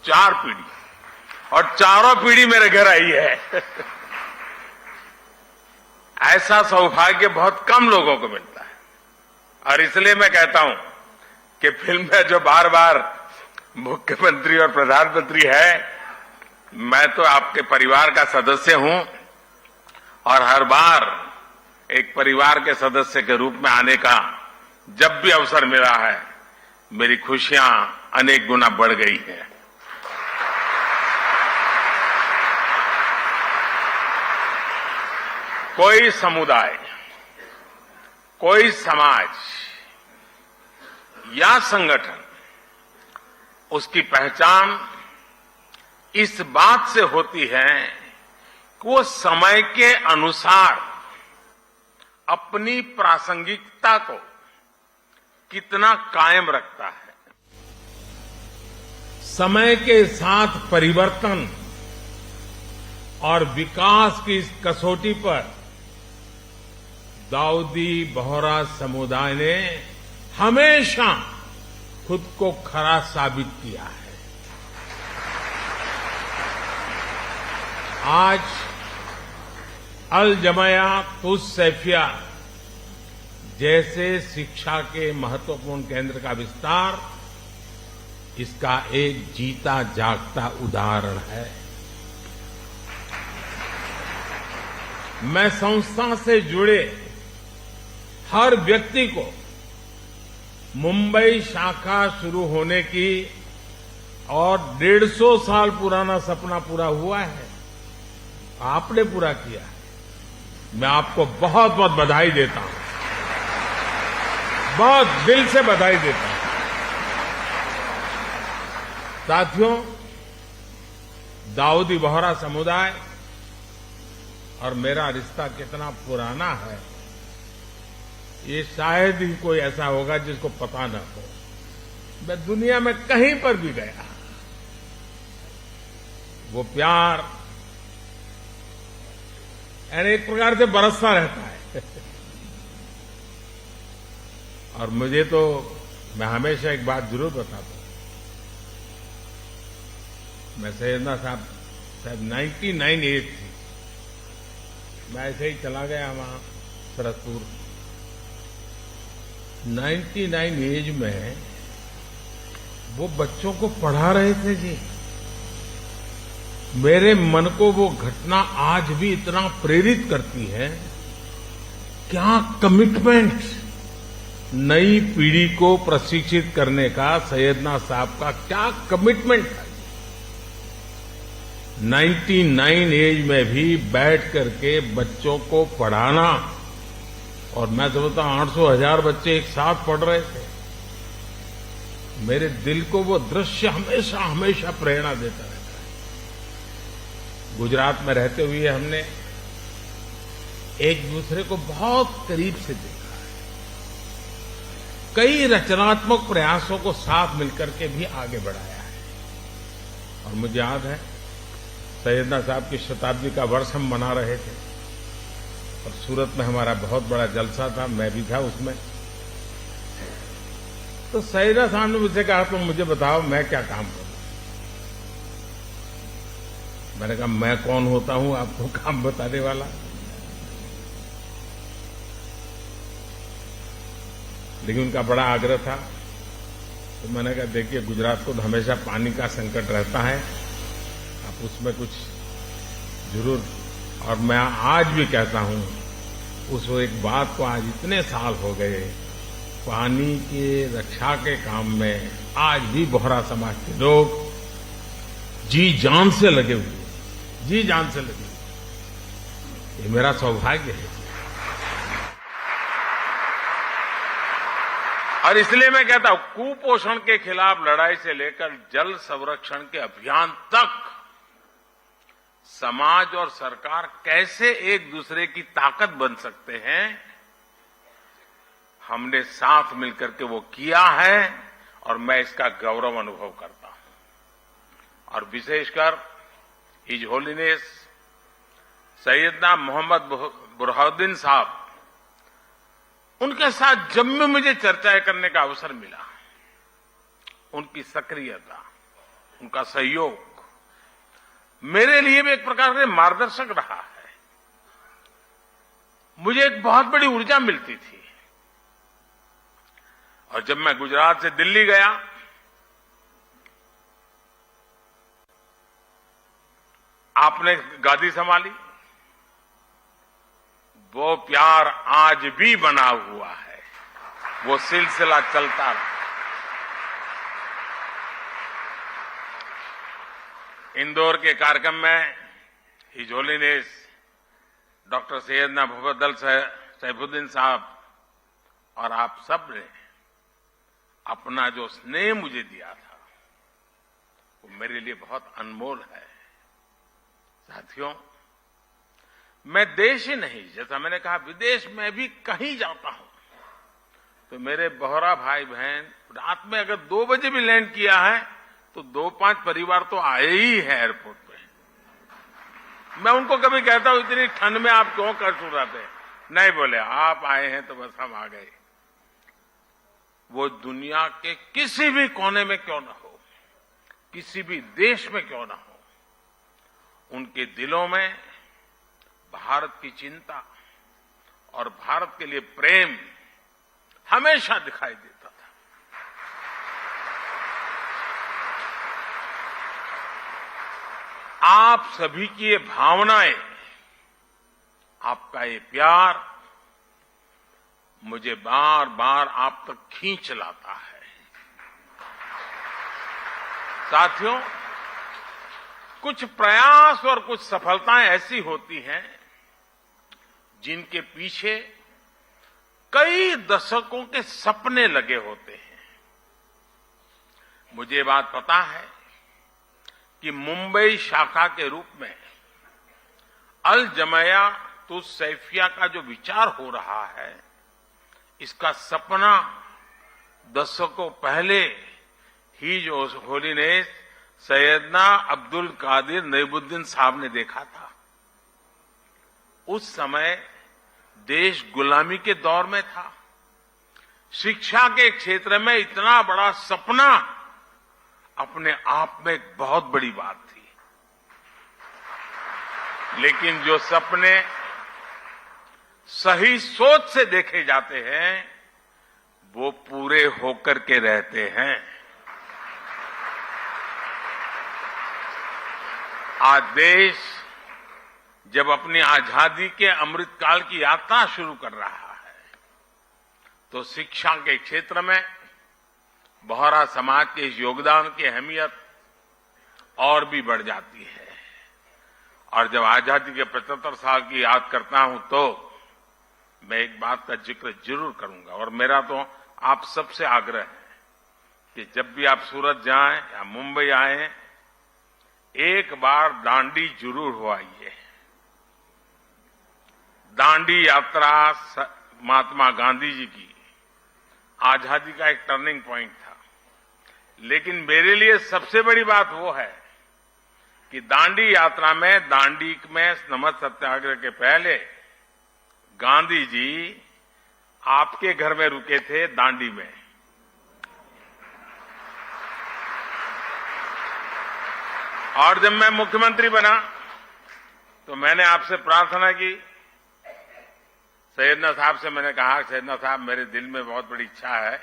4 पीढ़ी, और चारों पीढ़ी मेरे घर आई है। ऐसा सौभाग्य बहुत कम लोगों को मिलता है, और इसलिए मैं कहता हूं कि फिल्म में जो बार बार मुख्यमंत्री और प्रधानमंत्री है, मैं तो आपके परिवार का सदस्य हूं, और हर बार एक परिवार के सदस्य के रूप में आने का जब भी अवसर मिला है, मेरी खुशियां अनेक गुना बढ़ गई हैं। कोई समुदाय, कोई समाज या संगठन, उसकी पहचान इस बात से होती है कि वो समय के अनुसार अपनी प्रासंगिकता को कितना कायम रखता है। समय के साथ परिवर्तन और विकास की इस कसौटी पर दाऊदी बोहरा समुदाय ने हमेशा खुद को खरा साबित किया है। आज अल जमाया तुस सैफिया जैसे शिक्षा के महत्वपूर्ण केंद्र का विस्तार इसका एक जीता जागता उदाहरण है। मैं संस्था से जुड़े हर व्यक्ति को मुंबई शाखा शुरू होने की और 150 साल पुराना सपना पूरा हुआ है, आपने पूरा किया है। मैं आपको बहुत बहुत बधाई देता हूं, बहुत दिल से बधाई देता हूं। साथियों, दाऊदी बोहरा समुदाय और मेरा रिश्ता कितना पुराना है, ये शायद ही कोई ऐसा होगा जिसको पता न हो। मैं दुनिया में कहीं पर भी गया, वो प्यार यानी एक प्रकार से बरसता रहता है। और मुझे तो, मैं हमेशा एक बात जरूर बताता हूं, मैं सैयदना साहब 99 एज थी, मैं ऐसे ही चला गया वहां सरसपुर। 99 एज में वो बच्चों को पढ़ा रहे थे जी। मेरे मन को वो घटना आज भी इतना प्रेरित करती है। क्या कमिटमेंट, नई पीढ़ी को प्रशिक्षित करने का सैयदना साहब का क्या कमिटमेंट था। 99 एज में भी बैठ करके बच्चों को पढ़ाना, और मैं समझता हूं 800,000 बच्चे एक साथ पढ़ रहे थे। मेरे दिल को वो दृश्य हमेशा हमेशा प्रेरणा देता रहता है। गुजरात में रहते हुए हमने एक दूसरे को बहुत करीब से देखा है। कई रचनात्मक प्रयासों को साथ मिलकर के भी आगे बढ़ाया है। और मुझे याद है, सैयदना साहब की शताब्दी का वर्ष हम मना रहे थे, और सूरत में हमारा बहुत बड़ा जलसा था, मैं भी था उसमें। तो सैयदना साहब ने मुझसे कहा, तुम मुझे बताओ मैं क्या काम करूं। मैंने कहा, मैं कौन होता हूं आपको काम बताने वाला। लेकिन उनका बड़ा आग्रह था, तो मैंने कहा, देखिए गुजरात को तो हमेशा पानी का संकट रहता है, आप उसमें कुछ जरूर। और मैं आज भी कहता हूं, उस एक बात को आज इतने साल हो गए, पानी के रक्षा के काम में आज भी बोहरा समाज के लोग जी जान से लगे हुए, जी जान से लगे हुए। ये मेरा सौभाग्य है। और इसलिए मैं कहता हूं, कुपोषण के खिलाफ लड़ाई से लेकर जल संरक्षण के अभियान तक समाज और सरकार कैसे एक दूसरे की ताकत बन सकते हैं, हमने साथ मिलकर के वो किया है, और मैं इसका गौरव अनुभव करता हूं। और विशेषकर हिज होलीनेस सैयदना मोहम्मद बुरहानुद्दीन साहब, उनके साथ जब भी मुझे चर्चाएं करने का अवसर मिला, उनकी सक्रियता, उनका सहयोग मेरे लिए भी एक प्रकार से मार्गदर्शक रहा है। मुझे एक बहुत बड़ी ऊर्जा मिलती थी। और जब मैं गुजरात से दिल्ली गया, आपने गादी संभाली, वो प्यार आज भी बना हुआ है, वो सिलसिला चलता रहा। इंदौर के कार्यक्रम में his holiness doctor Syedna Mufaddal Saifuddin साहब और आप सब ने अपना जो स्नेह मुझे दिया था, वो मेरे लिए बहुत अनमोल है। साथियों, मैं देश ही नहीं, जैसा मैंने कहा, विदेश में भी कहीं जाता हूं तो मेरे बोहरा भाई बहन रात में अगर 2 बजे भी लैंड किया है तो 2-5 परिवार तो आए ही है एयरपोर्ट पे। मैं उनको कभी कहता हूं, इतनी ठंड में आप क्यों कष्ट उठाते? नहीं, बोले आप आए हैं तो बस हम आ गए। वो दुनिया के किसी भी कोने में क्यों ना हो, किसी भी देश में क्यों ना हो, उनके दिलों में भारत की चिंता और भारत के लिए प्रेम हमेशा दिखाई देता था। आप सभी की ये भावनाएं, आपका ये प्यार मुझे बार बार आप तक खींच लाता है। साथियों, कुछ प्रयास और कुछ सफलताएं ऐसी होती हैं जिनके पीछे कई दशकों के सपने लगे होते हैं। मुझे बात पता है कि मुंबई शाखा के रूप में अल जमिया तुस सैफिया का जो विचार हो रहा है, इसका सपना दशकों पहले ही जो होलीनेस सैयदना अब्दुल कादिर नईमुद्दीन साहब ने देखा था। उस समय देश गुलामी के दौर में था। शिक्षा के क्षेत्र में इतना बड़ा सपना अपने आप में एक बहुत बड़ी बात थी। लेकिन जो सपने सही सोच से देखे जाते हैं, वो पूरे होकर के रहते हैं। आज देश जब अपनी आजादी के अमृतकाल की यात्रा शुरू कर रहा है, तो शिक्षा के क्षेत्र में बोहरा समाज के इस योगदान की अहमियत और भी बढ़ जाती है। और जब आजादी के 75 साल की याद करता हूं तो मैं एक बात का जिक्र जरूर करूंगा, और मेरा तो आप सबसे आग्रह है कि जब भी आप सूरत जाएं या मुंबई आएं, एक बार दांडी जरूर हो आइए। दांडी यात्रा महात्मा गांधी जी की आजादी का एक टर्निंग पॉइंट था। लेकिन मेरे लिए सबसे बड़ी बात वो है कि दांडी यात्रा में, दांडी में नमक सत्याग्रह के पहले गांधी जी आपके घर में रुके थे, दांडी में। और जब मैं मुख्यमंत्री बना तो मैंने आपसे प्रार्थना की, सैयदना साहब से मैंने कहा, सैयदना साहब मेरे दिल में बहुत बड़ी इच्छा है,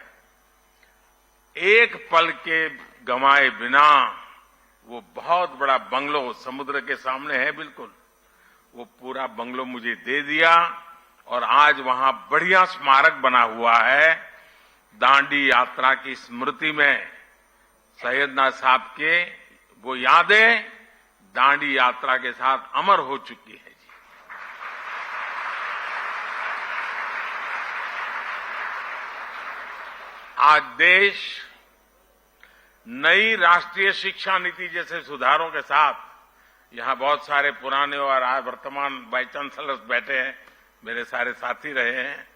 एक पल के गंवाए बिना वो बहुत बड़ा बंगलो समुद्र के सामने है बिल्कुल, वो पूरा बंगलो मुझे दे दिया और आज वहां बढ़िया स्मारक बना हुआ है। दांडी यात्रा की स्मृति में सैयदना साहब के वो यादें दांडी यात्रा के साथ अमर हो चुकी है जी। आज देश नई राष्ट्रीय शिक्षा नीति जैसे सुधारों के साथ, यहां बहुत सारे पुराने और आज वर्तमान वाइस चांसलर्स बैठे हैं, मेरे सारे साथी रहे हैं,